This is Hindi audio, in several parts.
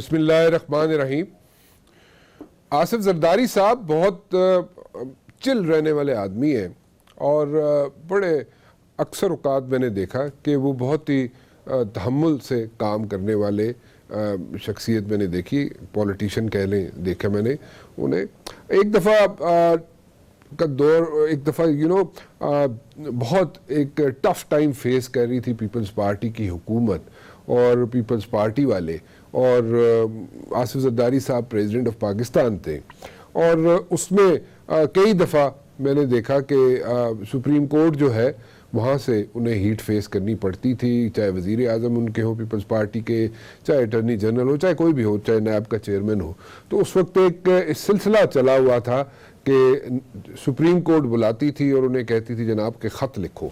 बिस्मिल्लाहिर्रहमानिर्रहीम। आसिफ जरदारी साहब बहुत चिल रहने वाले आदमी हैं और बड़े अक्सर औकात मैंने देखा कि वो बहुत ही तहम्मुल से काम करने वाले शख्सियत मैंने देखी, पॉलिटिशियन कह लें, देखा मैंने उन्हें। एक दफ़ा का दौर, एक दफ़ा बहुत एक टफ टाइम फेस कर रही थी पीपल्स पार्टी की हुकूमत और पीपल्स पार्टी वाले, और आसिफ जरदारी साहब प्रेसिडेंट ऑफ पाकिस्तान थे। और उसमें कई दफ़ा मैंने देखा कि सुप्रीम कोर्ट जो है वहाँ से उन्हें हीट फेस करनी पड़ती थी, चाहे वज़ीर आज़म उनके हो पीपल्स पार्टी के, चाहे अटर्नी जनरल हो, चाहे कोई भी हो, चाहे नैब का चेयरमैन हो। तो उस वक्त एक सिलसिला चला हुआ था कि सुप्रीम कोर्ट बुलाती थी और उन्हें कहती थी जनाब के ख़त लिखो,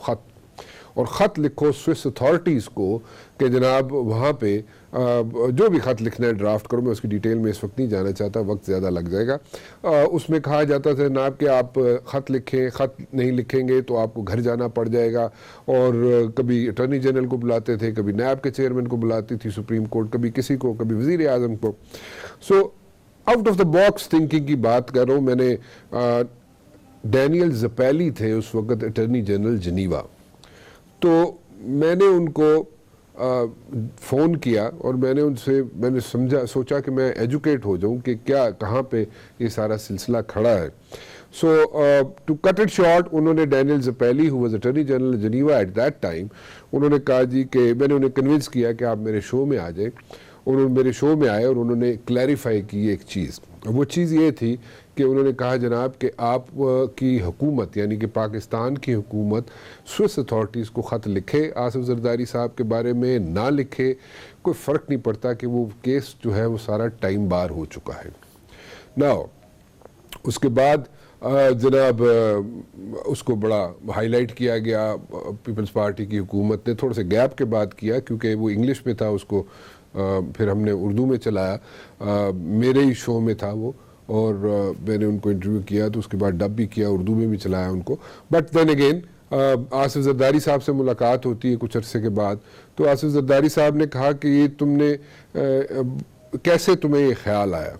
ख़त लिखो स्विस अथॉरिटीज़ को कि जनाब वहाँ पे जो भी ख़त लिखना है ड्राफ्ट करो। मैं उसकी डिटेल में इस वक्त नहीं जाना चाहता, वक्त ज़्यादा लग जाएगा। उसमें कहा जाता था जनाब कि आप ख़त लिखें, ख़त नहीं लिखेंगे तो आपको घर जाना पड़ जाएगा। और कभी अटॉर्नी जनरल को बुलाते थे, कभी नैब के चेयरमैन को बुलाती थी सुप्रीम कोर्ट, कभी किसी को, कभी वज़ीर आज़म को। So out of the box thinking की बात कर रहा हूँ। मैंने डैनियल ज़पैली थे उस वक्त अटॉर्नी जनरल जिनीवा, तो मैंने उनको फ़ोन किया और मैंने सोचा कि मैं एजुकेट हो जाऊं कि क्या कहाँ पे ये सारा सिलसिला खड़ा है। So to cut it short, उन्होंने Daniel Zappelli who was attorney general Geneva at that time, उन्होंने कहा जी कि मैंने उन्हें कन्विंस किया कि आप मेरे शो में आ जाए। उन्होंने मेरे शो में आए और उन्होंने क्लैरिफाई की एक चीज़। वो चीज़ ये थी कि उन्होंने कहा जनाब कि आप की हुकूमत यानी कि पाकिस्तान की हुकूमत स्विस अथॉरिटीज़ को ख़त लिखे आसिफ जरदारी साहब के बारे में, ना लिखे, कोई फ़र्क नहीं पड़ता कि वो केस जो है वो सारा टाइम बार हो चुका है ना। उसके बाद जनाब उसको बड़ा हाईलाइट किया गया। पीपल्स पार्टी की हुकूमत ने थोड़े से गैप के बाद किया क्योंकि वो इंग्लिश में था, उसको फिर हमने उर्दू में चलाया। मेरे ही शो में था वो और मैंने उनको इंटरव्यू किया, तो उसके बाद डब भी किया, उर्दू में भी चलाया उनको। But then again Asif Zardari साहब से मुलाकात होती है कुछ अरसे के बाद, तो आसिफ जरदारी साहब ने कहा कि ये तुमने कैसे तुम्हें ये ख्याल आया।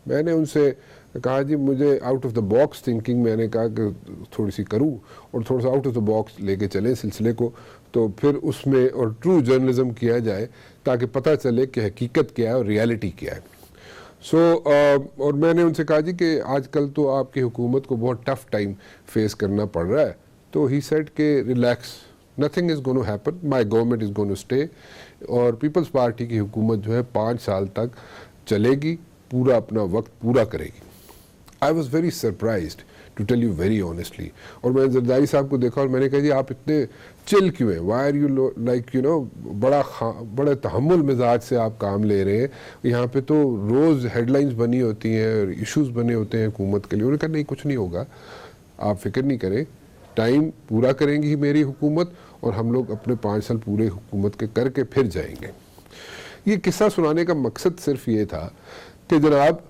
मैंने उनसे कहा जी मुझे out of the box thinking, मैंने कहा कि थोड़ी सी करूं और थोड़ा सा आउट ऑफ द बॉक्स लेके चलें सिलसिले को, तो फिर उसमें और ट्रू जर्नलिज्म किया जाए ताकि पता चले कि हकीकत क्या है और रियलिटी क्या है। सो और मैंने उनसे कहा जी कि आजकल तो आपकी हुकूमत को बहुत टफ टाइम फेस करना पड़ रहा है। तो ही सेड कि relax, nothing is going to happen, my government is going to stay, और पीपल्स पार्टी की हुकूमत जो है 5 साल तक चलेगी, पूरा अपना वक्त पूरा करेगी। I was very surprised to tell you very honestly. और मैंने जरदारी साहब को देखा और मैंने कहा जी आप इतने चिल क्यों हैं, वाई आर यू लाइक बड़े तहम्मुल मिजाज से आप काम ले रहे हैं। यहाँ पे तो रोज़ हेडलाइंस बनी होती हैं और इश्यूज़ बने होते हैं हुकूमत के लिए। उन्होंने कहा नहीं कुछ नहीं होगा, आप फिक्र नहीं करें, टाइम पूरा करेंगी ही मेरी हुकूमत और हम लोग अपने 5 साल पूरे हुकूमत के करके फिर जाएंगे। ये किस्सा सुनाने का मकसद सिर्फ ये था कि जनाब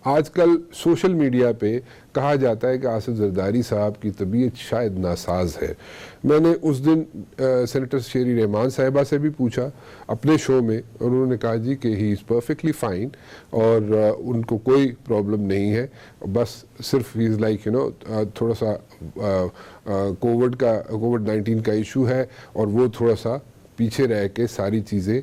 आजकल सोशल मीडिया पे कहा जाता है कि आसिफ जरदारी साहब की तबीयत शायद नासाज है। मैंने उस दिन सेनेटर शेरी रहमान साहिबा से भी पूछा अपने शो में और उन्होंने कहा जी कि ही इज़ परफेक्टली फ़ाइन और उनको कोई प्रॉब्लम नहीं है, बस सिर्फ ही इज़ लाइक थोड़ा सा कोविड-19 का इशू है और वो थोड़ा सा पीछे रह के सारी चीज़ें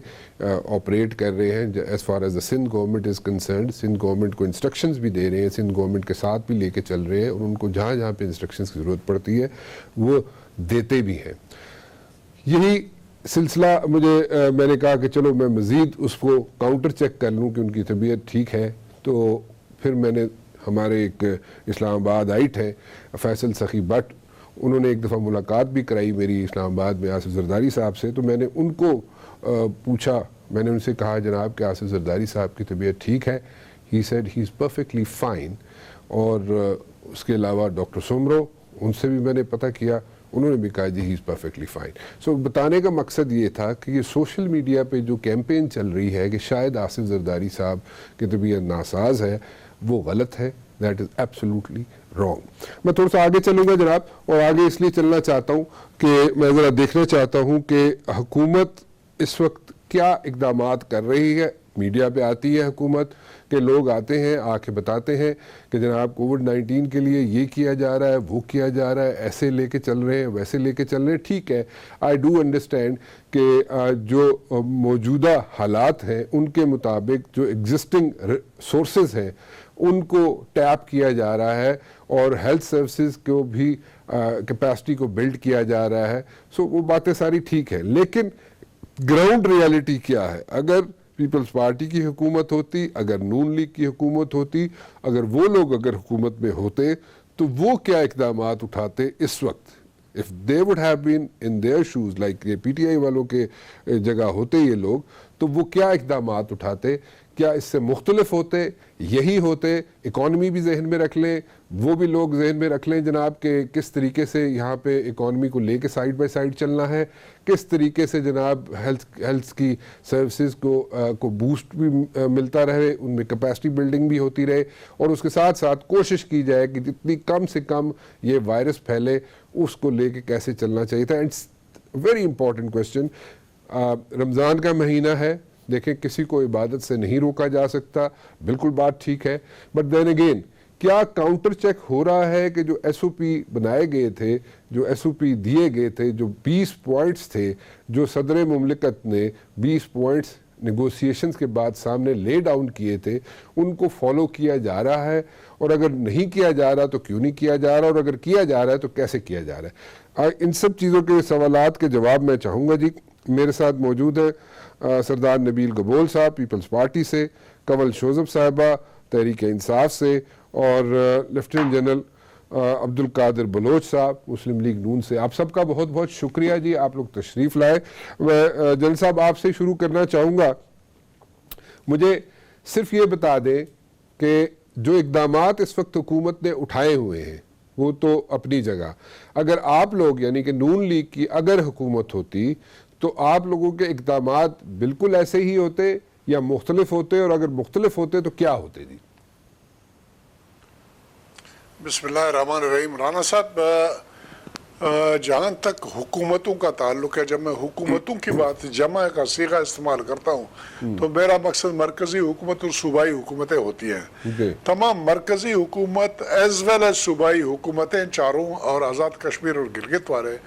ऑपरेट कर रहे हैं। As far as the Sindh government is concerned, Sindh government को इंस्ट्रक्शंस भी दे रहे हैं, सिंध गवर्नमेंट के साथ भी लेके चल रहे हैं और उनको जहाँ जहाँ पे इंस्ट्रक्शंस की ज़रूरत पड़ती है वो देते भी हैं। यही सिलसिला मैंने कहा कि चलो मैं मज़ीद उसको काउंटर चेक कर लूँ कि उनकी तबीयत ठीक है। तो फिर मैंने हमारे एक इस्लामाबाद आइट है फैसल सखी भट्ट, उन्होंने एक दफ़ा मुलाकात भी कराई मेरी इस्लामाबाद में आसिफ जरदारी साहब से। तो मैंने उनको पूछा, मैंने उनसे कहा जनाब कि आसिफ जरदारी साहब की तबीयत ठीक है। He said he is perfectly fine. और उसके अलावा डॉक्टर सुमरो, उनसे भी मैंने पता किया, उन्होंने भी कहा जी ही इज़ परफेक्टली फ़ाइन। सो बताने का मकसद ये था कि ये सोशल मीडिया पे जो कैंपेन चल रही है कि शायद आसिफ जरदारी साहब की तबीयत नासाज है, वो गलत है। That is absolutely wrong. मैं थोड़ा सा आगे चलूँगा जनाब, और आगे इसलिए चलना चाहता हूँ कि मैं ज़रा देखना चाहता हूँ कि हुकूमत इस वक्त क्या इक़दामात कर रही है मीडिया पे आती है हुकूमत के लोग आते हैं, आके बताते हैं कि जनाब कोविड-19 के लिए ये किया जा रहा है, वो किया जा रहा है, ऐसे लेके चल रहे हैं, वैसे लेके चल रहे हैं। ठीक है, आई डू अंडरस्टैंड कि जो मौजूदा हालात हैं उनके मुताबिक जो एग्जिस्टिंग सोर्सेज हैं उनको टैप किया जा रहा है और हेल्थ सर्विसेज को भी कैपेसिटी को बिल्ड किया जा रहा है। सो वो बातें सारी ठीक है, लेकिन ग्राउंड रियलिटी क्या है? अगर पीपल्स पार्टी की हुकूमत होती, अगर नून लीग की हुकूमत होती, अगर वो लोग अगर हुकूमत में होते तो वो क्या इकदामात उठाते इस वक्त? If they would have been in their shoes, like ये पीटीआई वालों के जगह होते ये लोग, तो वो क्या इकदामात उठाते? क्या इससे मुख्तलिफ होते? यही होते? इकॉनमी भी जहन में रख लें, वो भी लोग जहन में रख लें जनाब के किस तरीके से यहाँ पे इकॉनमी को लेके साइड बाय साइड चलना है, किस तरीके से जनाब हेल्थ की सर्विसेज को बूस्ट भी मिलता रहे, उनमें कैपेसिटी बिल्डिंग भी होती रहे, और उसके साथ साथ कोशिश की जाए कि जितनी कम से कम ये वायरस फैले उसको लेके कैसे चलना चाहिए था। And very important question, Ramzan का महीना है, देखें किसी को इबादत से नहीं रोका जा सकता, बिल्कुल बात ठीक है, बट देन अगेन क्या काउंटर चेक हो रहा है कि जो एसओपी बनाए गए थे, जो एसओपी दिए गए थे, जो 20 पॉइंट्स थे, जो सदर मुमलिकत ने 20 पॉइंट्स नेगोशिएशंस के बाद सामने ले डाउन किए थे, उनको फॉलो किया जा रहा है? और अगर नहीं किया जा रहा तो क्यों नहीं किया जा रहा, और अगर किया जा रहा है तो कैसे किया जा रहा है? इन सब चीज़ों के सवालात के जवाब मैं चाहूँगा जी। मेरे साथ मौजूद है सरदार नबील गबोल साहब पीपल्स पार्टी से, कंवल शोजब साहिबा तहरीक इंसाफ से, और लेफ्टिनेंट जनरल अब्दुल कादिर बलोच साहब मुस्लिम लीग नून से। आप सबका बहुत बहुत शुक्रिया जी, आप लोग तशरीफ़ लाए। मैं जनरल साहब आपसे शुरू करना चाहूँगा, मुझे सिर्फ ये बता दें कि जो इक़दामात इस वक्त हुकूमत ने उठाए हुए हैं वो तो अपनी जगह, अगर आप लोग यानी कि नून लीग की अगर हुकूमत होती तो आप लोगों के इक़दामात बिल्कुल ऐसे ही होते या मुख्तलिफ होते, और अगर मुख्तलिफ होते तो क्या होते जी? बिस्मिल्लाहिर्रहमानिर्रहीम। राना साहब, जहाँ तक हुकूमतों का ताल्लुक है, जब मैं हुकूमतों की बात जमा का सीगा इस्तेमाल करता हूँ तो मेरा मकसद मरकजी हुकूमत और सूबाई हुकूमतें होती हैं। तमाम मरकजी हुकूमत एज वेल एज सूबाई हुकूमतें चारों, और आज़ाद कश्मीर और गिलगित वाले,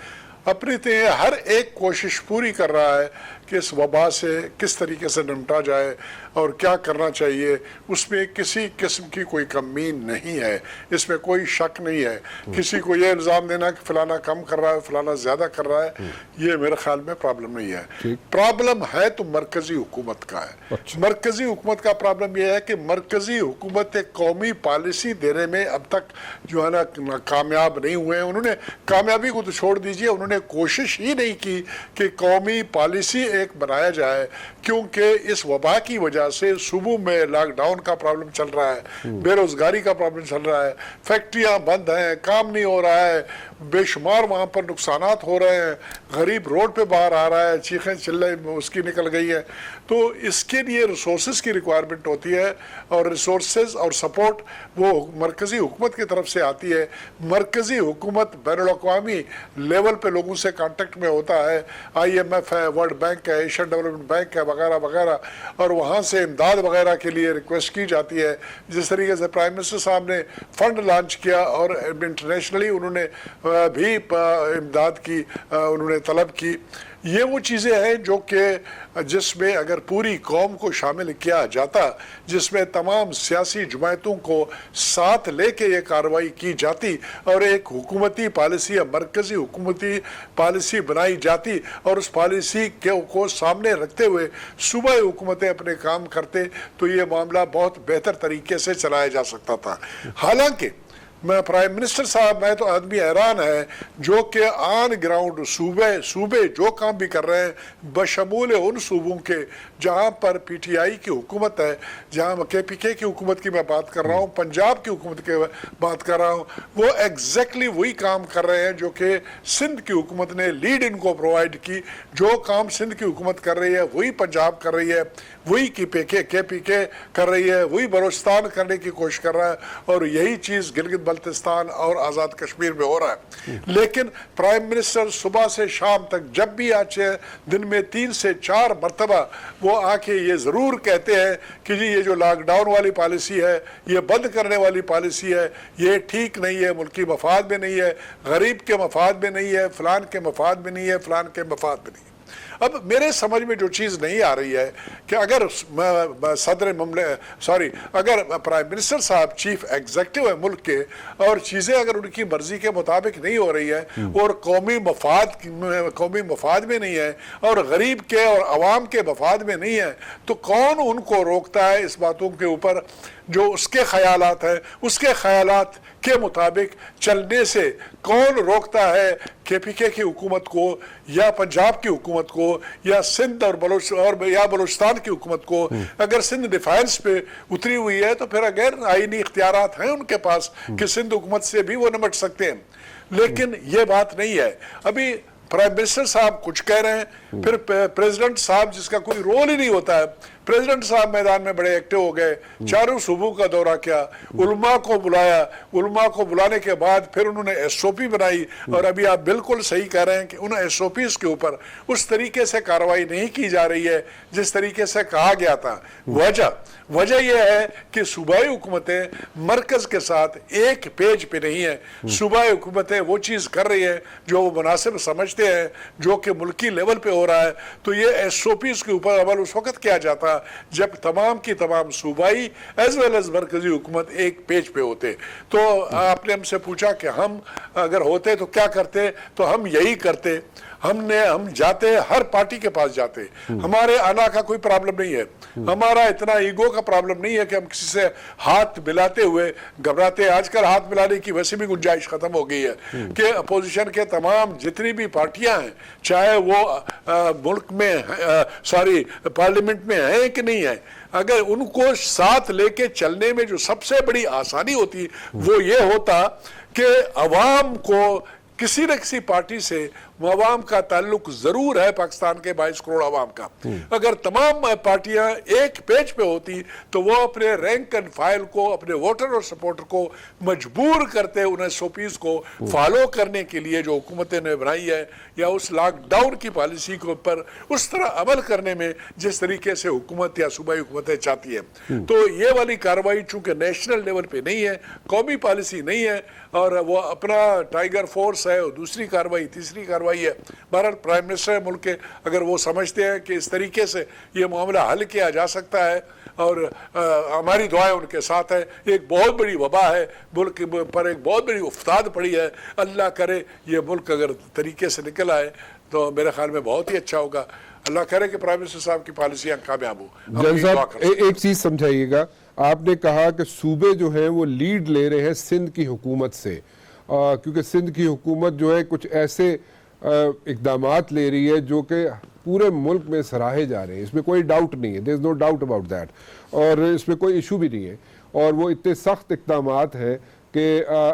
अपनी हर एक कोशिश पूरी कर रहा है कि इस वबा से किस तरीके से निपटा जाए और क्या करना चाहिए। उसमें किसी किस्म की कोई कमी नहीं है, इसमें कोई शक नहीं है। किसी को ये इल्ज़ाम देना कि फलाना कम कर रहा है, फलाना ज़्यादा कर रहा है, ये मेरे ख्याल में प्रॉब्लम नहीं है। प्रॉब्लम है तो मरकज़ी हुकूमत का है। मरकज़ी हुकूमत का प्रॉब्लम यह है कि मरकज़ी हुकूमत एक कौमी पॉलिसी देने में अब तक जो है ना कामयाब नहीं हुए हैं। उन्होंने कामयाबी को तो छोड़ दीजिए, उन्होंने कोशिश ही नहीं की कि कौमी पॉलिसी एक बनाया जाए, क्योंकि इस वबा की वजह से सूबों में लॉकडाउन का प्रॉब्लम चल रहा है, बेरोजगारी का प्रॉब्लम चल रहा है, फैक्ट्रियां बंद हैं, काम नहीं हो रहा है, बेशुमार वहाँ पर नुकसानात हो रहे हैं, गरीब रोड पे बाहर आ रहा है, चीखें चिल्ले उसकी निकल गई है। तो इसके लिए रिसोर्सेज की रिक्वायरमेंट होती है, और रिसोर्सेज और सपोर्ट वो मरकज़ी हुकूमत की तरफ से आती है। मरकज़ी हुकूमत बैनुल-अक़वामी लेवल पे लोगों से कांटेक्ट में होता है, IMF है, वर्ल्ड बैंक है, एशियन डेवलपमेंट बैंक है, वगैरह वगैरह, और वहाँ से इमदाद वगैरह के लिए रिक्वेस्ट की जाती है। जिस तरीके से प्राइम मिनिस्टर साहब ने फ़ंड लॉन्च किया और इंटरनेशनली उन्होंने भी इमदाद की उन्होंने तलब की। ये वो चीज़ें हैं जो कि जिसमें अगर पूरी कौम को शामिल किया जाता, जिसमें तमाम सियासी जमातों को साथ लेके ये कार्रवाई की जाती और एक हुकूमती पॉलिसी या मरकज़ी हुकूमती पॉलिसी बनाई जाती, और उस पॉलिसी को सामने रखते हुए सूबाई हुकूमतें अपने काम करते, तो ये मामला बहुत बेहतर तरीके से चलाया जा सकता था। हालांकि मैं प्राइम मिनिस्टर साहब, मैं तो आदमी हैरान है जो कि ऑन ग्राउंड सूबे जो काम भी कर रहे हैं, बशमूल उन सूबों के जहाँ पर PTI की हुकूमत है, जहाँ KPK की हुकूमत की मैं बात कर रहा हूँ, पंजाब की हुकूमत की बात कर रहा हूँ, वो एग्जैक्टली वही काम कर रहे हैं जो कि सिंध की हुकूमत ने लीड इनको प्रोवाइड की। जो काम सिंध की हुकूमत कर रही है वही पंजाब कर रही है, वही KPK कर रही है, वही बलोचिस्तान करने की कोशिश कर रहा है, और यही चीज़ गिलगित बल्तिस्तान और आज़ाद कश्मीर में हो रहा है। लेकिन प्राइम मिनिस्टर सुबह से शाम तक जब भी आचे दिन में 3 से 4 मरतबा वो आके ये ज़रूर कहते हैं कि जी ये जो लॉकडाउन वाली पॉलिसी है, ये बंद करने वाली पॉलिसी है, ये ठीक नहीं है, मुल्की मफाद में नहीं है, गरीब के मफाद में नहीं है, फलान के मफाद में नहीं है, फलान के मफाद में नहीं है। अब मेरे समझ में जो चीज़ नहीं आ रही है कि अगर अगर प्राइम मिनिस्टर साहब चीफ एग्जीक्यूटिव है मुल्क के और चीज़ें अगर उनकी मर्जी के मुताबिक नहीं हो रही है और कौमी मफाद में नहीं है और गरीब के और अवाम के मफाद में नहीं है, तो कौन उनको रोकता है इस बातों के ऊपर जो उसके ख्यालात हैं, उसके ख्यालात के मुताबिक चलने से कौन रोकता है KPK की हुकूमत को या पंजाब की हुकूमत को या सिंध और बलूचिस्तान की हुकूमत को? अगर सिंध डिफेंस पे उतरी हुई है तो फिर अगर आईनी इख्तियारात हैं उनके पास कि सिंध हुकूमत से भी वो निपट सकते हैं, लेकिन ये बात नहीं है। अभी प्राइम मिनिस्टर साहब कुछ कह रहे हैं, फिर प्रेसिडेंट साहब जिसका कोई रोल ही नहीं होता है, प्रेसिडेंट साहब मैदान में बड़े एक्टिव हो गए, चारों सूबों का दौरा किया, उलमा को बुलाया, उलमा को बुलाने के बाद फिर उन्होंने SOP बनाई और अभी आप बिल्कुल सही कह रहे हैं कि उन SOPs के ऊपर उस तरीके से कार्रवाई नहीं की जा रही है जिस तरीके से कहा गया था। वजह यह है कि सूबाई हुकूमतें मरकज के साथ एक पेज पे नहीं है। सूबाई हुकूमतें वो चीज़ कर रही है जो वो मुनासिब समझते हैं, जो कि मुल्की लेवल पे हो रहा है, तो ये SOPs के ऊपर अमल उस वक्त किया जाता जब तमाम की तमाम सूबाई एज वेल एज मरकजी हुकूमत एक पेज पे होते। तो आपने हमसे पूछा कि हम अगर होते तो क्या करते, तो हम यही करते। हम जाते, हर पार्टी के पास जाते, हमारे आना का कोई प्रॉब्लम नहीं है, हमारा इतना ईगो का प्रॉब्लम नहीं है कि हम किसी से हाथ मिलाते हुए घबराते। आजकल हाथ मिलाने की वैसे भी गुंजाइश खत्म हो गई है कि अपोजिशन के तमाम जितनी भी पार्टियां हैं, चाहे वो मुल्क में पार्लियामेंट में है कि नहीं है, अगर उनको साथ लेके चलने में जो सबसे बड़ी आसानी होती वो ये होता कि अवाम को किसी न किसी पार्टी से अवाम का ताल्लुक जरूर है, पाकिस्तान के 22 करोड़ अवाम का। अगर तमाम पार्टियां एक पेज पे होती तो वो अपने रैंक एंड फाइल को, अपने वोटर और सपोर्टर को मजबूर करते उन SOPs को फॉलो करने के लिए जो हुकूमतें ने बनाई है, या उस लॉकडाउन की पॉलिसी के ऊपर उस तरह अमल करने में जिस तरीके से हुकूमत या सूबाई हुकूमतें चाहती है। तो ये वाली कार्रवाई चूंकि नेशनल लेवल पे नहीं है, कौमी पॉलिसी नहीं है, और वो अपना टाइगर फोर्स है, और दूसरी कार्रवाई, तीसरी कार्रवाई है। बहरहाल प्राइम मिनिस्टर है मुल्क के, अगर वो समझते हैं कि इस तरीके से ये मामला हल किया जा सकता है, और हमारी दुआएं उनके साथ है। एक बहुत बड़ी वबा है मुल्क पर, एक बहुत बड़ी उफ्ताद पड़ी है। अल्लाह करे ये मुल्क अगर तरीके से निकल आए तो मेरे ख्याल में बहुत ही अच्छा होगा। अल्लाह करे कि प्राइम मिनिस्टर साहब की पॉलिसियां कामयाब हो। जन साहब एक चीज समझाइएगा, आपने कहा कि सूबे जो हैं वो लीड ले रहे हैं सिंध की हुकूमत से, क्योंकि सिंध की हुकूमत जो है कुछ ऐसे इक़दामात ले रही है जो कि पूरे मुल्क में सराहे जा रहे हैं, इसमें कोई डाउट नहीं है, there is no doubt about that, और इसमें कोई इशू भी नहीं है। और वो इतने सख्त इक़दामात हैं कि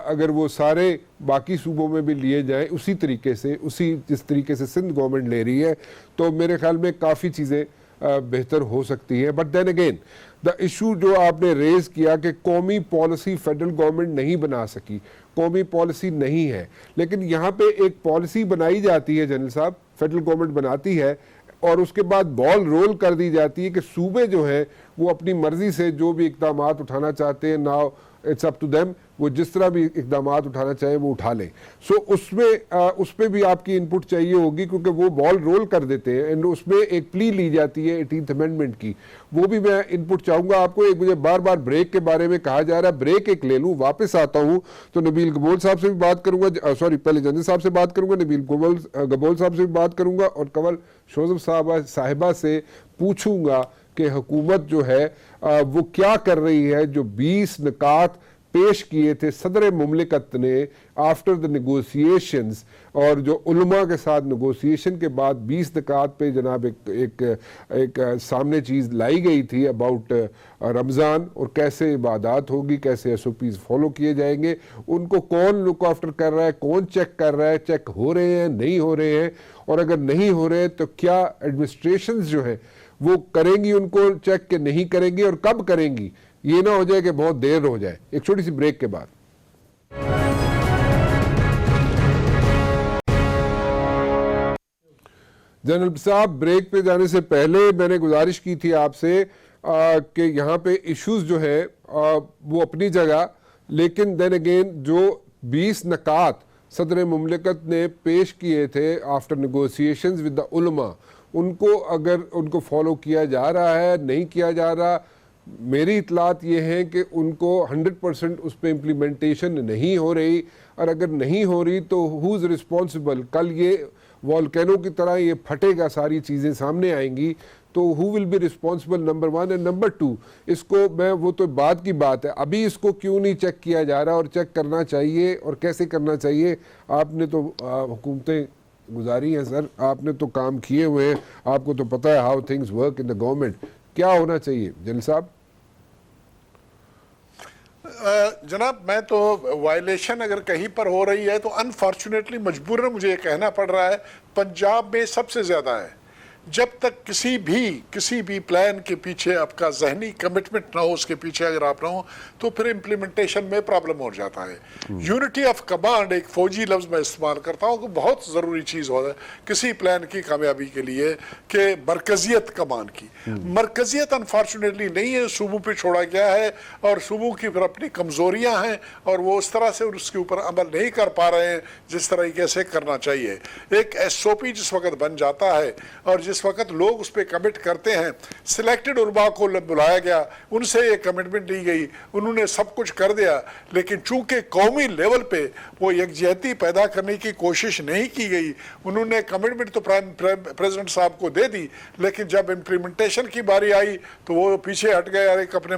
अगर वो सारे बाकी सूबों में भी लिए जाएं उसी तरीके से, उसी जिस तरीके से सिंध गवर्नमेंट ले रही है, तो मेरे ख्याल में काफ़ी चीज़ें बेहतर हो सकती है। But then again the issue जो आपने रेज किया कि कौमी पॉलिसी फेडरल गवर्नमेंट नहीं बना सकी, कौमी पॉलिसी नहीं है, लेकिन यहाँ पे एक पॉलिसी बनाई जाती है जनरल साहब, फेडरल गवर्नमेंट बनाती है, और उसके बाद बॉल रोल कर दी जाती है कि सूबे जो हैं वो अपनी मर्जी से जो भी इक़दामात उठाना चाहते हैं, now it's up to them, वो जिस तरह भी इक़दामात उठाना चाहे वो उठा लें। सो उस पर भी आपकी इनपुट चाहिए होगी, क्योंकि वो बॉल रोल कर देते हैं, एंड उसमें एक प्ली ली जाती है 18th अमेंडमेंट की, वो भी मैं इनपुट चाहूँगा आपको। एक मुझे बार बार ब्रेक के बारे में कहा जा रहा है, ब्रेक एक ले लूँ, वापस आता हूँ तो नबील गबोल साहब से भी बात करूँगा, सॉरी पहले जनरल साहब से बात करूँगा, नबील गबोल साहब से भी बात करूँगा, और कंवल शोजब साहिबा से पूछूँगा कि हुकूमत जो है वो क्या कर रही है। जो 20 निकात पेश किए थे सदर मुमलिकत ने आफ्टर द नेगोशिएशंस, और जो उलमा के साथ नेगोशिएशन के बाद 20 निकात पे जनाब एक सामने चीज़ लाई गई थी अबाउट रमज़ान, और कैसे इबादत होगी, कैसे SOPs फॉलो किए जाएंगे, उनको कौन लुक आफ्टर कर रहा है, कौन चेक कर रहा है, चेक हो रहे हैं, नहीं हो रहे हैं, और अगर नहीं हो रहे तो क्या एडमिनिस्ट्रेशंस जो है वो करेंगी उनको चेक के नहीं करेंगी, और कब करेंगी, ये ना हो जाए कि बहुत देर हो जाए। एक छोटी सी ब्रेक के बाद जनरल साहब, ब्रेक पे जाने से पहले मैंने गुजारिश की थी आपसे कि यहाँ पे इश्यूज जो है वो अपनी जगह, लेकिन देन अगेन जो 20 नकात सदर मुमलिकत ने पेश किए थे आफ्टर नेगोशिएशंस विद द उलमा, उनको अगर उनको फॉलो किया जा रहा है नहीं किया जा रहा, मेरी इतलात ये है कि उनको 100% उस पर इम्प्लीमेंटेशन नहीं हो रही, और अगर नहीं हो रही तो हु इज़ रिस्पॉन्सिबल? कल ये वॉल्केनो की तरह ये फटेगा, सारी चीज़ें सामने आएंगी, तो who will be responsible? Number 1 and number 2, इसको मैं वो तो बाद की बात है, अभी इसको क्यों नहीं चेक किया जा रहा और चेक करना चाहिए और कैसे करना चाहिए? आपने तो हुकूमतें गुजारी हैं सर, आपने तो काम किए हुए हैं, आपको तो पता है how things work in the government, क्या होना चाहिए जनरल साहब? जनाब, मैं तो वायलेशन अगर कहीं पर हो रही है तो अनफॉर्चुनेटली मजबूरन मुझे ये कहना पड़ रहा है पंजाब में सबसे ज़्यादा है। जब तक किसी भी प्लान के पीछे आपका जहनी कमिटमेंट ना हो, उसके पीछे अगर आप ना हो, तो फिर इम्प्लीमेंटेशन में प्रॉब्लम हो जाता है। यूनिटी ऑफ कमांड, एक फौजी लफ्ज़ मैं इस्तेमाल करता हूँ, कि बहुत ज़रूरी चीज़ हो है किसी प्लान की कामयाबी के लिए, कि मरकजियत कमान की। मरकजियत अनफॉर्चुनेटली नहीं है, सूबों पे छोड़ा गया है, और सूबों की फिर अपनी कमज़ोरियाँ हैं, और वो उस तरह से उसके ऊपर अमल नहीं कर पा रहे हैं जिस तरीके से करना चाहिए। एक SOP जिस वक्त बन जाता है और जिस वक्त लोग उस पर कमिट करते हैं, सिलेक्टेड उलमा को बुलाया गया, उनसे ये कमिटमेंट ली गई, उन्होंने सब कुछ कर दिया, लेकिन चूंकि कौमी लेवल पे वो यकजहती पैदा करने की कोशिश नहीं की गई, उन्होंने कमिटमेंट तो प्रेसिडेंट साहब को दे दी, लेकिन जब इम्प्लीमेंटेशन की बारी आई तो वो पीछे हट गए। एक अपने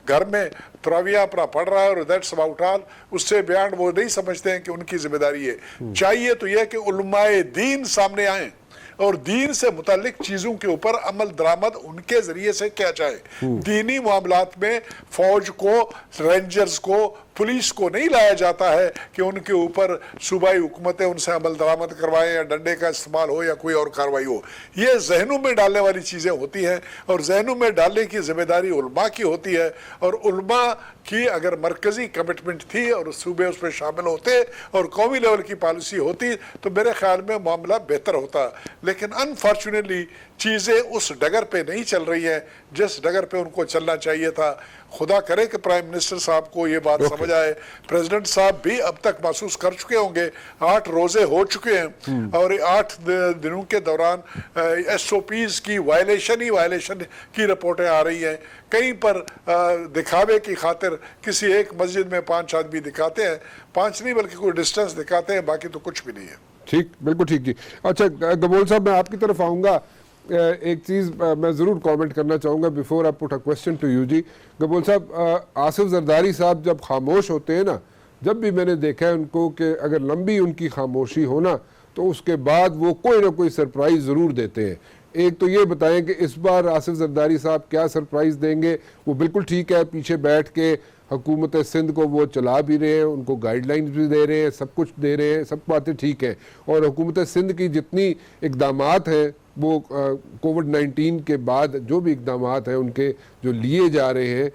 घर में तराविया अपना पढ़ रहा है और दैट्स अबाउट ऑल, उससे बयान वो नहीं समझते हैं कि उनकी जिम्मेदारी है। चाहिए तो यह कि उलमाए दीन सामने आए और दीन से मुतालिक चीज़ों के ऊपर अमल दरामद उनके ज़रिए से किया जाए। दीनी मामलात में फ़ौज को, रेंजर्स को, पुलिस को नहीं लाया जाता है कि उनके ऊपर सूबाई हुकूमतें उनसे अमल दरामद करवाएं या डंडे का इस्तेमाल हो या कोई और कार्रवाई हो। ये जहनों में डालने वाली चीज़ें होती हैं, और जहनों में डालने की जिम्मेदारी उलमा की होती है। और उलमा की अगर मरकज़ी कमिटमेंट थी और सूबे उस पर शामिल होते और कौमी लेवल की पॉलिसी होती तो मेरे ख्याल में मामला बेहतर होता। लेकिन अनफॉर्चुनेटली चीज़ें उस डगर पे नहीं चल रही हैं जिस डगर पे उनको चलना चाहिए था। खुदा करे कि प्राइम मिनिस्टर साहब को ये बात समझ आए। प्रेसिडेंट साहब भी अब तक महसूस कर चुके होंगे, 8 रोज़े हो चुके हैं और 8 दिनों के दौरान SOPs की वायलेशन की रिपोर्टें आ रही हैं। कहीं पर दिखावे की खातिर किसी एक मस्जिद में 5 आदमी दिखाते हैं, 5 नहीं बल्कि कोई डिस्टेंस दिखाते हैं, बाकी तो कुछ भी नहीं है। ठीक, बिल्कुल ठीक जी। अच्छा गबोल साहब, मैं आपकी तरफ आऊँगा, एक चीज़ मैं ज़रूर कमेंट करना चाहूँगा before I put a question to you जी। गबोल साहब, आसिफ जरदारी साहब जब खामोश होते हैं ना, जब भी मैंने देखा है उनको कि अगर लंबी उनकी खामोशी हो ना तो उसके बाद वो कोई ना कोई सरप्राइज़ ज़रूर देते हैं। एक तो ये बताएं कि इस बार आसिफ जरदारी साहब क्या सरप्राइज़ देंगे? वो बिल्कुल ठीक है, पीछे बैठ के हुकूमत सिंध को वो चला भी रहे हैं, उनको गाइडलाइंस भी दे रहे हैं, सब कुछ दे रहे हैं, सब बातें ठीक है। और हुकूमत सिंध की जितनी इकदामात हैं वो कोविड-19 के बाद जो भी इकदामात हैं उनके जो लिए जा रहे हैं,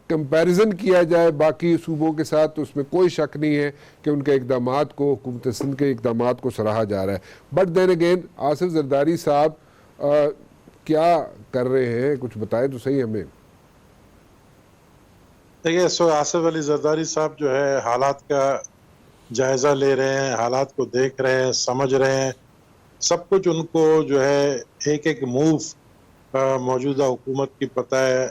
कंपैरिजन किया जाए बाकी सूबों के साथ तो उसमें कोई शक नहीं है कि उनके इकदामात को, हुकूमत सिंध के इकदामात को सराहा जा रहा है। But then again Asif Zardari साहब क्या कर रहे हैं, कुछ बताएं तो सही हमें। देखिए, आसिफ अली जरदारी साहब जो है हालात का जायज़ा ले रहे हैं, हालात को देख रहे हैं, समझ रहे हैं, सब कुछ उनको जो है एक एक मूव मौजूदा हुकूमत की पता है,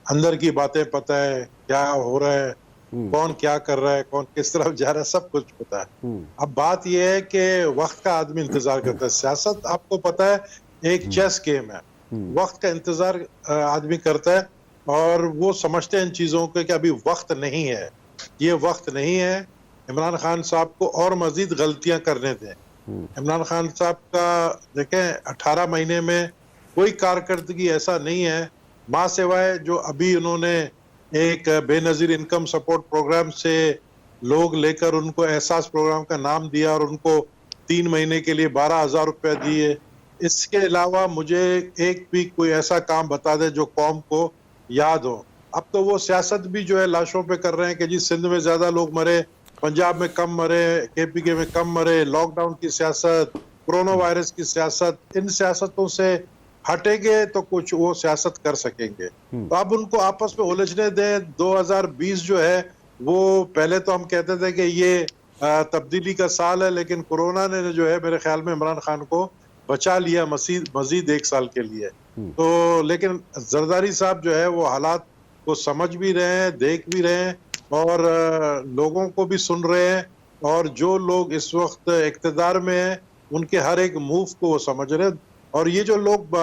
अंदर की बातें पता है, क्या हो रहा है, कौन क्या कर रहा है, कौन किस तरफ जा रहा है, सब कुछ पता है। अब बात यह है कि वक्त का आदमी इंतजार करता है। सियासत आपको पता है एक चेस गेम है, वक्त का इंतजार आदमी करता है और वो समझते हैं इन चीज़ों के कि अभी वक्त नहीं है, ये वक्त नहीं है। इमरान खान साहब को और मजीद गलतियां करने दें। इमरान खान साहब का देखें 18 महीने में कोई कारकर्दगी ऐसा नहीं है माँ सिवाय जो अभी उन्होंने एक बेनज़ीर इनकम सपोर्ट प्रोग्राम से लोग लेकर उनको एहसास प्रोग्राम का नाम दिया और उनको 3 महीने के लिए 12,000 रुपया दिए। इसके अलावा मुझे एक भी कोई ऐसा काम बता दे जो कौम को याद हो। अब तो वो सियासत भी जो है लाशों पे कर रहे हैं कि जी सिंध में ज्यादा लोग मरे, पंजाब में कम मरे, KPK में कम मरे, लॉकडाउन की सियासत, कोरोना वायरस की सियासत, इन सियासतों से हटेंगे तो कुछ वो सियासत कर सकेंगे। तो अब उनको आपस में उलझने दें। 2020 जो है वो पहले तो हम कहते थे कि ये तब्दीली का साल है, लेकिन कोरोना ने जो है मेरे ख्याल में इमरान खान को बचा लिया मजीद 1 साल के लिए। तो लेकिन जरदारी साहब जो है वो हालात को समझ भी रहे हैं, देख भी रहे हैं और लोगों को भी सुन रहे हैं, और जो लोग इस वक्त इक्तदार में हैं उनके हर एक मूव को वो समझ रहे हैं। और ये जो लोग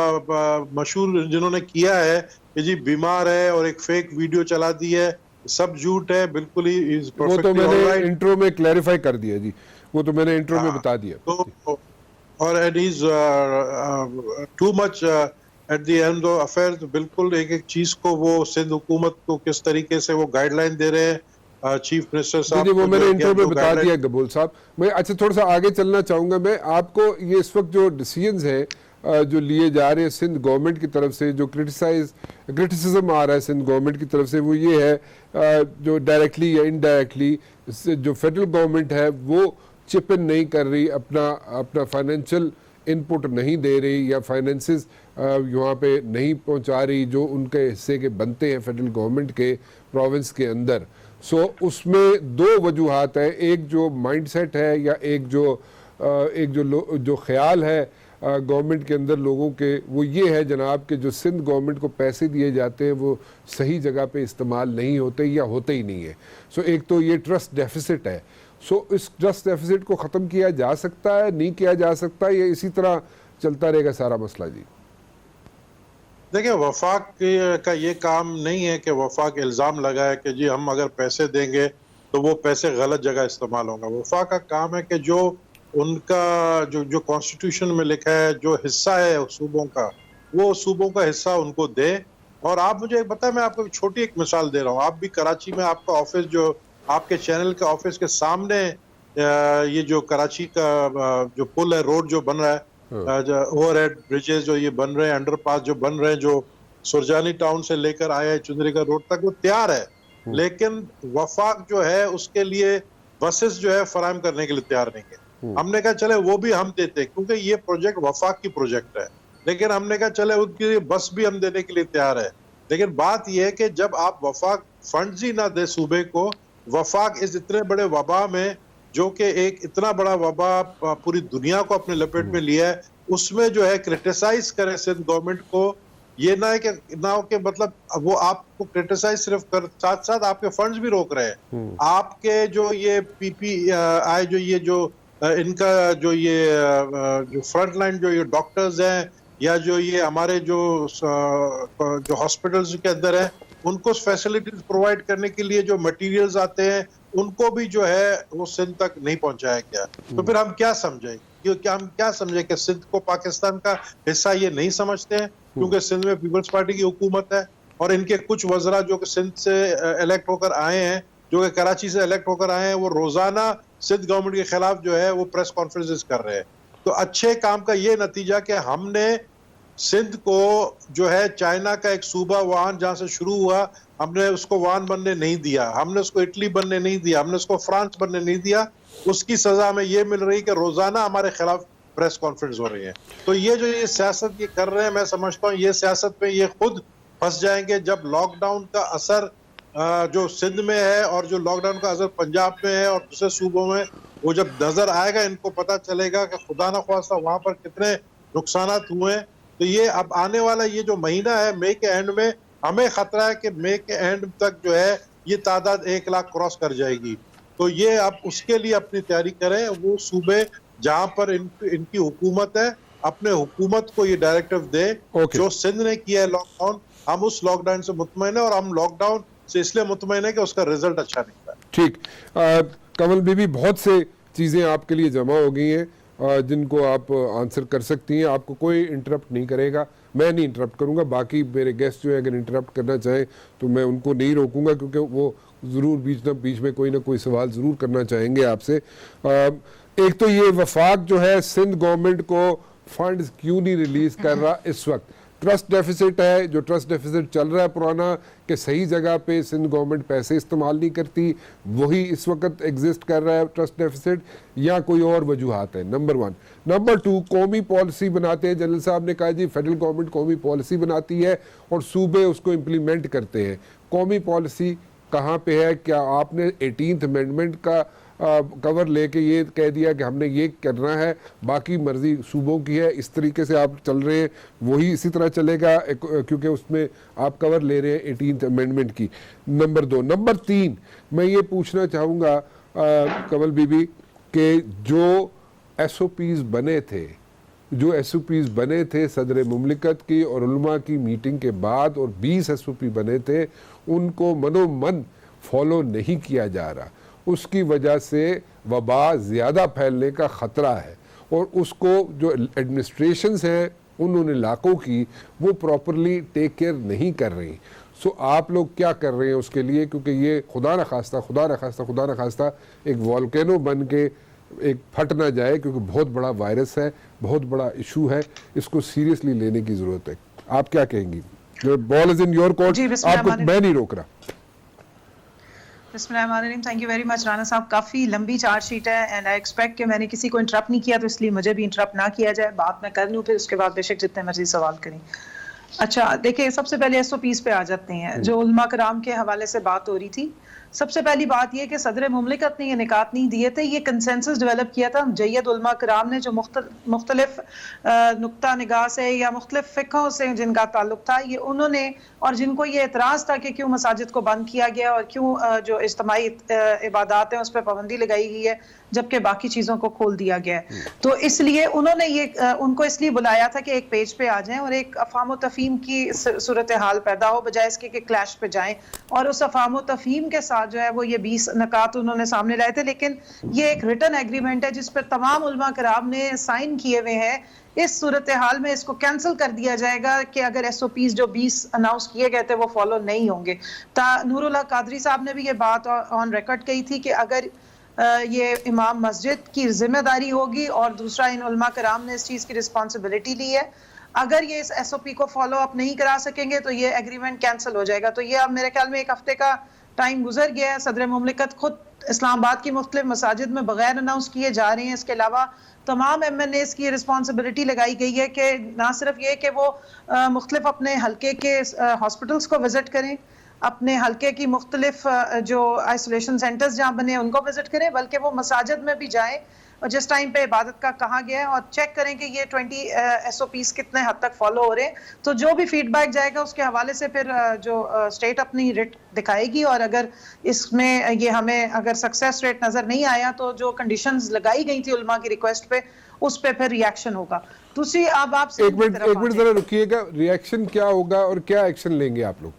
मशहूर जिन्होंने किया है कि जी बीमार है और एक फेक वीडियो चला दी है, सब झूठ है, बिल्कुल ही वो तो मैंने इंट्रो में क्लैरिफाई कर दिया जी, वो तो मैंने इंट्रो में बता दिया। तो और and is too much eight the end of affair. बिल्कुल एक एक चीज को वो सिंध हुकूमत को किस तरीके से वो गाइडलाइन दे रहे हैं चीफ मिनिस्टर साहब, वो मैंने इंट्रो में बता दिया गबूल साहब। मैं अच्छा थोड़ा सा आगे चलना चाहूंगा। मैं आपको ये इस वक्त जो डिसीजंस है जो लिए जा रहे हैं सिंध गवर्नमेंट की तरफ से, जो क्रिटिसिज्म आ रहा है सिंध गवर्नमेंट की तरफ से, वो ये है जो डायरेक्टली या इनडायरेक्टली जो फेडरल गवर्नमेंट है वो चिप इन नहीं कर रही, अपना फाइनेंशियल इनपुट नहीं दे रही या फाइनेंसेस यहाँ पे नहीं पहुँचा रही जो उनके हिस्से के बनते हैं फेडरल गवर्नमेंट के प्रोविंस के अंदर। सो उसमें दो वजूहात है, एक जो माइंडसेट है या एक जो ख्याल है गवर्नमेंट के अंदर लोगों के, वो ये है जनाब कि जो सिंध गवर्नमेंट को पैसे दिए जाते हैं वो सही जगह पे इस्तेमाल नहीं होते या होते ही नहीं है। सो एक तो ये ट्रस्ट डेफिसिट है। सो इस ट्रस्ट डेफिसिट को ख़त्म किया जा सकता है, नहीं किया जा सकता, या इसी तरह चलता रहेगा सारा मसला? जी देखिए, वफाक का ये काम नहीं है कि वफाक इल्ज़ाम लगाए कि जी हम अगर पैसे देंगे तो वो पैसे गलत जगह इस्तेमाल होंगे। वफाक का काम है कि जो उनका जो कॉन्स्टिट्यूशन में लिखा है, जो हिस्सा है सूबों का, वो सूबों का हिस्सा उनको दे। और आप मुझे एक बताएं, मैं आपको छोटी एक मिसाल दे रहा हूँ। आप भी कराची में आपका ऑफिस, जो आपके चैनल के ऑफिस के सामने ये जो कराची का जो पुल है, रोड जो बन रहा है, ओवरहेड ब्रिजेस जो ये बन रहे हैं, अंडरपास जो बन रहे हैं, जो सुरजानी टाउन से लेकर आया है चुंदरीका रोड तक, वो तैयार है। लेकिन वफाक जो है उसके लिए बसेस जो है फराहम करने के लिए तैयार नहीं है। हमने कहा चले वो भी हम देते, क्योंकि ये प्रोजेक्ट वफाक की प्रोजेक्ट है, लेकिन हमने कहा चले उनके लिए बस भी हम देने के लिए तैयार है। लेकिन बात यह है कि जब आप वफाक फंड्स ही ना दे सूबे को, वफाक इस इतने बड़े वबा में, जो कि एक इतना बड़ा वबा पूरी दुनिया को अपने लपेट में लिया है, उसमें जो है क्रिटिसाइज करे सिंध गवर्नमेंट को, ये ना है कि ना हो कि मतलब वो आपको क्रिटिसाइज सिर्फ कर, साथ साथ आपके फंड्स भी रोक रहे हैं। आपके जो ये PPI जो इनका जो फ्रंट लाइन जो ये डॉक्टर्स हैं, या जो ये हमारे जो हॉस्पिटल्स के अंदर है, उनको फैसिलिटीज प्रोवाइड करने के लिए जो मटेरियल्स आते हैं, उनको भी जो है वो सिंध तक नहीं पहुंचाया गया। तो फिर हम क्या समझें, हम क्या समझे कि सिंध को पाकिस्तान का हिस्सा ये नहीं समझते हैं, क्योंकि सिंध में पीपल्स पार्टी की हुकूमत है और इनके कुछ वज़रा जो कि सिंध से इलेक्ट होकर आए हैं, जो कि कराची से इलेक्ट होकर आए हैं, वो रोजाना सिंध गवर्नमेंट के खिलाफ जो है वो प्रेस कॉन्फ्रेंसेस कर रहे हैं। तो अच्छे काम का ये नतीजा कि हमने सिंध को जो है चाइना का एक सूबा वुहान जहां से शुरू हुआ, हमने उसको वुहान बनने नहीं दिया, हमने उसको इटली बनने नहीं दिया, हमने उसको फ्रांस बनने नहीं दिया। उसकी सजा में ये मिल रही कि रोजाना हमारे खिलाफ प्रेस कॉन्फ्रेंस हो रही है। तो ये जो ये सियासत ये कर रहे हैं, मैं समझता हूँ ये सियासत पे ये खुद फंस जाएंगे जब लॉकडाउन का असर जो सिंध में है और जो लॉकडाउन का असर पंजाब में है और दूसरे सूबों में, वो जब नजर आएगा, इनको पता चलेगा कि खुदा न ख्वास्ता वहां पर कितने नुकसानात हुए हैं। तो ये अब आने वाला ये जो महीना है, मई के एंड में, हमें खतरा है कि मई के एंड तक जो है ये तादाद 1 लाख क्रॉस कर जाएगी। तो ये आप उसके लिए अपनी तैयारी करें। वो सूबे जहां पर इनकी हुकूमत है, अपने हुकूमत को ये डायरेक्टिव दे। जो सिंध ने किया है लॉकडाउन, हम उस लॉकडाउन से मुतमईन है, और हम लॉकडाउन से इसलिए मुतमईन है कि उसका रिजल्ट अच्छा निकला। ठीक, कमल बीबी, बहुत से चीज़ें आपके लिए जमा हो गई हैं जिनको आप आंसर कर सकती हैं। आपको कोई इंटरप्ट नहीं करेगा, मैं नहीं इंटरप्ट करूंगा। बाकी मेरे गेस्ट जो है अगर इंटरप्ट करना चाहें तो मैं उनको नहीं रोकूंगा, क्योंकि वो ज़रूर बीच में कोई ना कोई सवाल ज़रूर करना चाहेंगे आपसे। एक तो ये वफाक जो है सिंध गवर्नमेंट को फंड्स क्यों नहीं रिलीज़ कर रहा इस वक्त, ट्रस्ट डेफिसिट है, जो ट्रस्ट डेफिसिट चल रहा है पुराना, कि सही जगह पे सिंध गवर्नमेंट पैसे इस्तेमाल नहीं करती, वही इस वक्त एग्जिस्ट कर रहा है ट्रस्ट डेफिसिट, या कोई और वजूहात है? नंबर 1। नंबर 2, कौमी पॉलिसी बनाते हैं। जनरल साहब ने कहा जी फेडरल गवर्नमेंट कौमी पॉलिसी बनाती है और सूबे उसको इम्प्लीमेंट करते हैं। कौमी पॉलिसी कहाँ पे है? क्या आपने 18th अमेंडमेंट का कवर लेके ये कह दिया कि हमने ये करना है, बाकी मर्जी सूबों की है, इस तरीके से आप चल रहे हैं, वही इसी तरह चलेगा क्योंकि उसमें आप कवर ले रहे हैं 18th अमेंडमेंट की? नंबर 2। नंबर 3, मैं ये पूछना चाहूँगा कमल बीबी कि जो SOPs बने थे सदर मुमलिकत की और उलमा की मीटिंग के बाद, और 20 SOP बने थे, उनको मनोमन फॉलो नहीं किया जा रहा। उसकी वजह से वबा ज़्यादा फैलने का ख़तरा है, और उसको जो एडमिनिस्ट्रेशंस हैं उन्होंने इलाकों की, वो प्रॉपरली टेक केयर नहीं कर रही। सो आप लोग क्या कर रहे हैं उसके लिए? क्योंकि ये खुदा न खास्ता एक वॉल्केनो बन के एक फट ना जाए, क्योंकि बहुत बड़ा वायरस है, बहुत बड़ा इशू है, इसको सीरियसली लेने की ज़रूरत है। आप क्या कहेंगी? Ball is in your court, आपको मैं नहीं रोक रहा। Thank you very much Rana साहब। काफ़ी लंबी चार्जशीट है एंड आई एक्सपेक्ट कि मैंने किसी को इंटरप्ट नहीं किया, तो इसलिए मुझे भी इंटरप्ट ना किया जाए। बात मैं कर लूँ, फिर उसके बाद बेशक जितने मर्जी सवाल करें। अच्छा देखिए, सबसे पहले SOPs पे आ जाते हैं। जो उलमा कराम के हवाले से बात हो रही थी, सबसे पहली बात यह कि सदर मुमलिकत ने ये निकात नहीं दिए थे, ये कंसेंसस डेवलप किया था जय्यद उलमा कराम ने, जो मुख्तलिफ नुक्ता निगाह से या मुख्तलिफ फ़िक़हों से जिनका ताल्लुक था, ये उन्होंने, और जिनको ये एतराज़ था कि क्यों मसाजिद को बंद किया गया और क्यों जो इज्तिमाई इबादत हैं उस पर पाबंदी लगाई गई है जबकि बाकी चीज़ों को खोल दिया गया है। तो इसलिए उन्होंने ये उनको इसलिए बुलाया था कि एक पेज पे आ जाएं और एक अफ़ाम व तफ़हीम की सूरत हाल पैदा हो, बजाय इसके कि क्लैश पे जाएं। और उस अफ़ाम व तफ़हीम के साथ जो है वो ये 20 नकात उन्होंने सामने लाए थे, लेकिन ये एक रिटन एग्रीमेंट है जिस पर तमाम उलमा कराम ने साइन किए हुए हैं। इस सूरत हाल में इसको कैंसिल कर दिया जाएगा कि अगर SOPs जो 20 अनाउंस किए गए थे वो फॉलो नहीं होंगे। नूरुल्लाह कादरी साहब ने भी ये बात ऑन रिकॉर्ड कही थी कि अगर ये इमाम मस्जिद की जिम्मेदारी होगी, और दूसरा इन उलमा कराम ने इस चीज़ की रिस्पॉन्सिबिलिटी ली है, अगर ये इस SOP को फॉलो अप नहीं करा सकेंगे तो ये एग्रीमेंट कैंसिल हो जाएगा। तो ये अब मेरे ख्याल में 1 हफ्ते का टाइम गुजर गया है। सदर मुमलिकत खुद इस्लामाबाद की मुख्तलिफ मसाजिद में बगैर अनाउंस किए जा रहे हैं। इसके अलावा तमाम MNAs की रिस्पॉन्सिबिलिटी लगाई गई है कि ना सिर्फ ये कि वो मुख्तलिफ अपने हल्के के हॉस्पिटल्स को विजिट करें, अपने हल्के की मुख्तलिफ जो आइसोलेशन सेंटर्स जहाँ बने उनको विजिट करें, बल्कि वो मसाजिद में भी जाएं और जिस टाइम पे इबादत का कहा गया है और चेक करें कि ये 20 SOPs कितने हद तक फॉलो हो रहे हैं। तो जो भी फीडबैक जाएगा उसके हवाले से फिर जो स्टेट अपनी रेट दिखाएगी, और अगर इसमें ये हमें अगर सक्सेस रेट नजर नहीं आया तो जो कंडीशंस लगाई गई थी उलमा की रिक्वेस्ट पे, उस पे फिर रिएक्शन होगा। दूसरी अब आप एक मिनट जरा रुकिएगा, रिएक्शन क्या होगा और क्या एक्शन लेंगे आप लोग?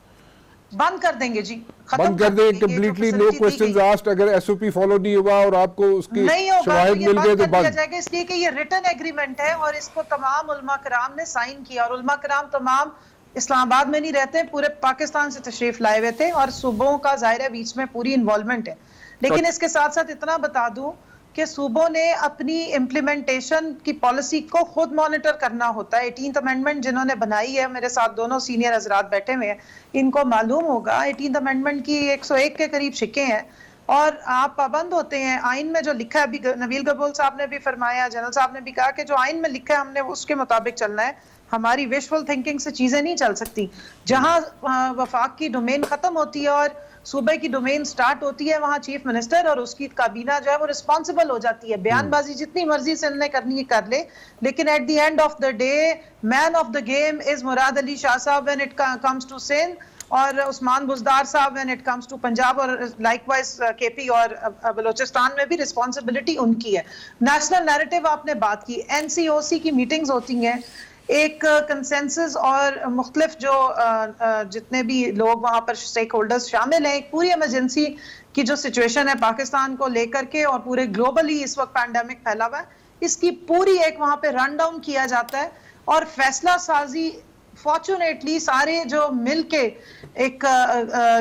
बंद कर देंगे जी, बंद कर देंगे कंप्लीटली, नो क्वेश्चंस आस्क्ड। अगर SOP फॉलो नहीं हुआ और आपको उसकी शवाहिद मिल गए तो बंद कर जाएगा, इसलिए कि ये रिटन एग्रीमेंट है और इसको तमाम उलमा कराम ने साइन किया। और उलमा कराम तमाम इस्लामाबाद में नहीं रहते, पूरे पाकिस्तान से तशरीफ लाए हुए थे और सूबों का ज़ाहिर है बीच में पूरी इन्वॉल्वमेंट है। लेकिन इसके साथ साथ इतना बता दूं कि सूबों ने अपनी इम्प्लीमेंटेशन की पॉलिसी को खुद मॉनिटर करना होता है। 18th अमेंडमेंट जिन्होंने बनाई है, मेरे साथ दोनों सीनियर हजरात बैठे हुए हैं, इनको मालूम होगा 18th अमेंडमेंट की 101 के करीब शिक्के हैं और आप पाबंद होते हैं। आइन में जो लिखा है, अभी नवील गबूल साहब ने भी फरमाया, जनरल साहब ने भी कहा कि जो आइन में लिखा है हमने उसके मुताबिक चलना है। हमारी विशफुल थिंकिंग से चीजें नहीं चल सकती। जहां वफाक की डोमेन खत्म होती है और सूबे की डोमेन स्टार्ट होती है, वहां चीफ मिनिस्टर और उसकी काबीना जो है वो रिस्पॉन्सिबल हो जाती है। बयानबाजी जितनी मर्जी से उन्हें करनी है कर ले, लेकिन at the end of the day man of the game is Murad Ali Shah साहब when it comes to Sindh, और उस्मान बुजदार साहब when it comes to Punjab, और लाइकवाइज KP और बलोचिस्तान में भी रिस्पॉन्सिबिलिटी उनकी है। नेशनल नैरेटिव आपने बात की, NCOC की मीटिंग्स होती हैं, एक कंसेंसस और मुख्तलिफ जो जितने भी लोग वहाँ पर स्टेक होल्डर्स शामिल हैं, एक पूरी इमरजेंसी की जो सिचुएशन है पाकिस्तान को लेकर के और पूरे ग्लोबली इस वक्त पैंडेमिक फैला हुआ है, इसकी पूरी एक वहाँ पे रन डाउन किया जाता है और फैसला साजी फॉर्चुनेटली सारे जो मिलके एक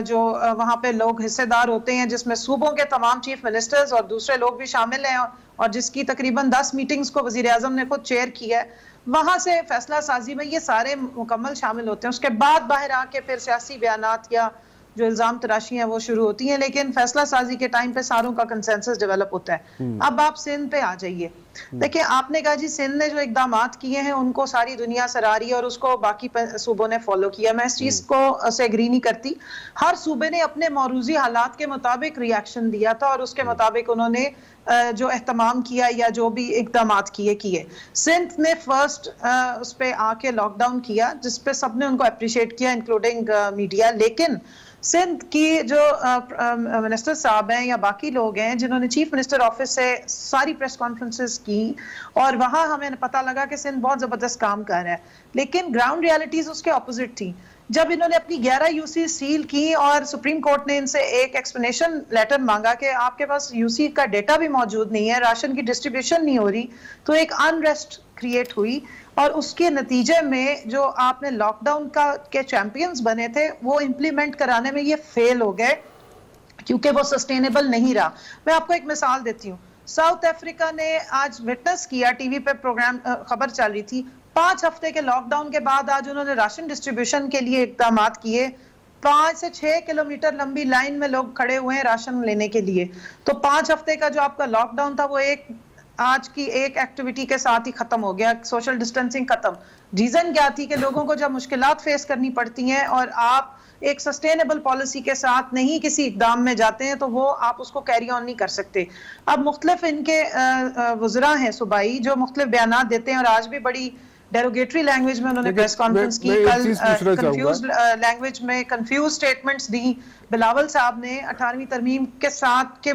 जो वहां पे लोग हिस्सेदार होते हैं, जिसमें सूबों के तमाम चीफ मिनिस्टर्स और दूसरे लोग भी शामिल हैं, और जिसकी तकरीबन 10 मीटिंग्स को वजीर आजम ने खुद चेयर किया है, वहां से फैसला साजी में ये सारे मुकम्मल शामिल होते हैं। उसके बाद बाहर आके फिर सियासी बयानात या जो इल्जाम तराशी हैं वो शुरू होती हैं, लेकिन फैसला साजी के टाइम पे सारों का कंसेंसस डेवलप होता है। अब आप सिंध पे आ जाइए। देखिए, आपने कहा जी सिंध ने जो इकदामात किए हैं उनको सारी दुनिया सराह रही है और उसको बाकी सूबों ने फॉलो किया। मैं इस चीज को से एग्री नहीं करती। हर सूबे ने अपने मौरूजी हालात के मुताबिक रिएक्शन दिया था और उसके मुताबिक उन्होंने जो एहतमाम किया या जो भी इकदामात किए। सिंध ने फर्स्ट उस पे आके लॉकडाउन किया, जिसपे सबने उनको अप्रिशिएट किया, इंक्लूडिंग मीडिया। लेकिन सिंध की जो मिनिस्टर साहब हैं या बाकी लोग हैं जिन्होंने चीफ मिनिस्टर ऑफिस से सारी प्रेस कॉन्फ्रेंसेस की और वहां हमें पता लगा कि सिंध बहुत जबरदस्त काम कर रहा है, लेकिन ग्राउंड रियलिटीज उसके ऑपोजिट थी। जब इन्होंने अपनी 11 यूसी सील की और सुप्रीम कोर्ट ने इनसे एक एक्सप्लेनेशन लेटर मांगा कि आपके पास यूसी का डेटा भी मौजूद नहीं है, राशन की डिस्ट्रीब्यूशन नहीं हो रही, तो एक अनरेस्ट क्रिएट हुई और उसके नतीजे में जो आपने लॉकडाउन का के चैंपियंस बने थे वो इंप्लीमेंट कराने में ये फेल हो गए क्योंकि वो सस्टेनेबल नहीं रहा। मैं आपको एक मिसाल देती हूँ। साउथ अफ्रीका ने आज विटनेस किया, टीवी पे प्रोग्राम खबर चल रही थी, 5 हफ्ते के लॉकडाउन के बाद आज उन्होंने राशन डिस्ट्रीब्यूशन के लिए इकदामात किए। 5 से 6 किलोमीटर लंबी लाइन में लोग खड़े हुए हैं राशन लेने के लिए। तो 5 हफ्ते का जो आपका लॉकडाउन था वो एक आज की एक एक्टिविटी के साथ ही खत्म हो गया, सोशल डिस्टेंसिंग खत्म। रीजन क्या थी कि लोगों को जब मुश्किलात फेस करनी पड़ती हैं और आप एक सस्टेनेबल पॉलिसी के साथ नहीं किसी इकदाम में जाते हैं तो वो आप उसको कैरी ऑन नहीं कर सकते। अब मुख्तलिफ इनके वज़रा हैं सूबाई जो मुख्तलिफ बयानात देते हैं और आज भी बड़ी डेरोगेटरी लैंग्वेज में उन्होंने प्रेस कॉन्फ्रेंस की, कल कंफ्यूज लैंग्वेज में कंफ्यूज स्टेटमेंट्स दी। बिलावल साहब ने 18वीं तरमीम के साथ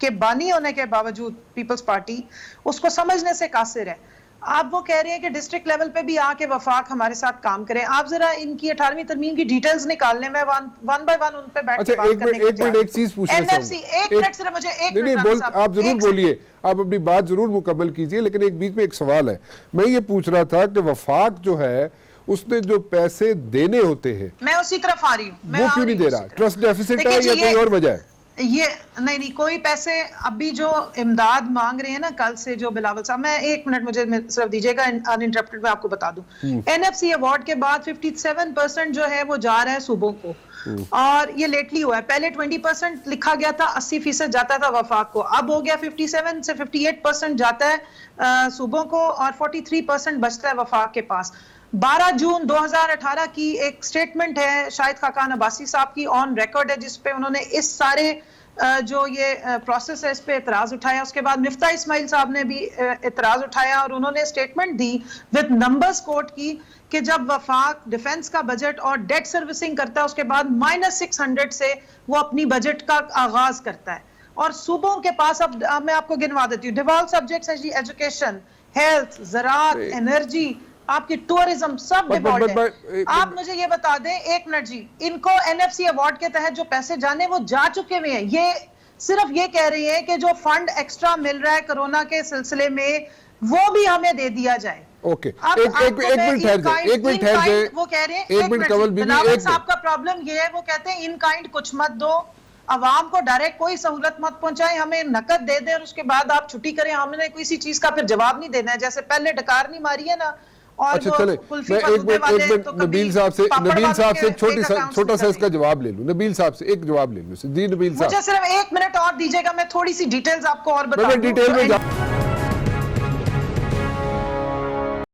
के बानी होने के बावजूद पीपल्स पार्टी उसको समझने से कासिर है। आप वो कह रहे हैं कि डिस्ट्रिक्ट लेवल पे भी आके वफाक हमारे साथ काम करें। आप जरा इनकी 18वीं तरमीम की डिटेल्स निकालने में वन बाय वन उन पे बैठ के बात करने की एक मिनट एक चीज पूछना एनएफसी एक मिनट सिर्फ मुझे एक मिनट आप जरूर बोलिए, आप अपनी बात जरूर मुकम्मल कीजिए, लेकिन एक बीच में एक सवाल है। मैं ये पूछ रहा था कि वफाक जो है उसने जो पैसे देने होते हैं मैं उसी तरफ आ रही हूँ, वो क्यों नहीं दे रहा? ट्रस्ट डेफिसिट है या कोई और वजह है? ये नहीं कोई पैसे अभी जो इमदाद मांग रहे हैं ना कल से जो बिलावल साहब, मैं एक मिनट मुझे सिर्फ दीजिएगा अनइंटरप्टेड मैं आपको बता दूं। एनएफसी अवार्ड के बाद 57% जो है वो जा रहा है सूबों को और ये लेटली हुआ है। पहले 20% लिखा गया था, 80% जाता था वफाक को, अब हो गया 57 से 58% जाता है सूबों को और 43% बचता है वफाक के पास। 12 जून 2018 की एक स्टेटमेंट है शाहिद खाकान अब्बासी साहब की, ऑन रिकॉर्ड है, जिसपे उन्होंने इस सारे जो ये प्रोसेस है इस पे एतराज उठाया। उसके बाद मिफ्ता इस्माइल साहब ने भी एतराज उठाया और उन्होंने स्टेटमेंट दी विद नंबर्स कोट की कि जब वफाक डिफेंस का बजट और डेट सर्विसिंग करता है उसके बाद -600 से वो अपनी बजट का आगाज करता है और सूबों के पास अब मैं आपको गिनवा देती हूँ। डिवॉल्व सब्जेक्ट्स है जी, एजुकेशन, हेल्थ, ज़राअत, एनर्जी, आपकी टूरिज्म, सब डिवॉल्व है। आप मुझे ये बता दें, एक मिनट जी, इनको एनएफसी अवार्ड के तहत जो पैसे जाने वो जा चुके हुए हैं। ये सिर्फ ये कह रही है कि जो फंड एक्स्ट्रा मिल रहा है कोरोना के सिलसिले में वो भी हमें दे दिया जाए। ओके, एक मिनट ठहर जाए, वो कह रहे हैं एक मिनट कवल बीबी, बिलावल साहब का प्रॉब्लम ये है, वो कहते हैं इन काइंड कुछ मत दो, अवाम को डायरेक्ट कोई सहूलत मत पहुंचाए, हमें नकद दे दें और उसके बाद आप छुट्टी करें, हमने किसी चीज का फिर जवाब नहीं देना है। जैसे पहले डकार नहीं मारी है ना। और अच्छा चले, मैं एक मिनट नबील साहब से छोटा सा इसका जवाब ले लूं। नबील साहब से एक जवाब ले लूं जी। नबील साहब, मुझे सिर्फ 1 मिनट और दीजिएगा, मैं थोड़ी सी डिटेल्स आपको और बता दूं। डिटेल में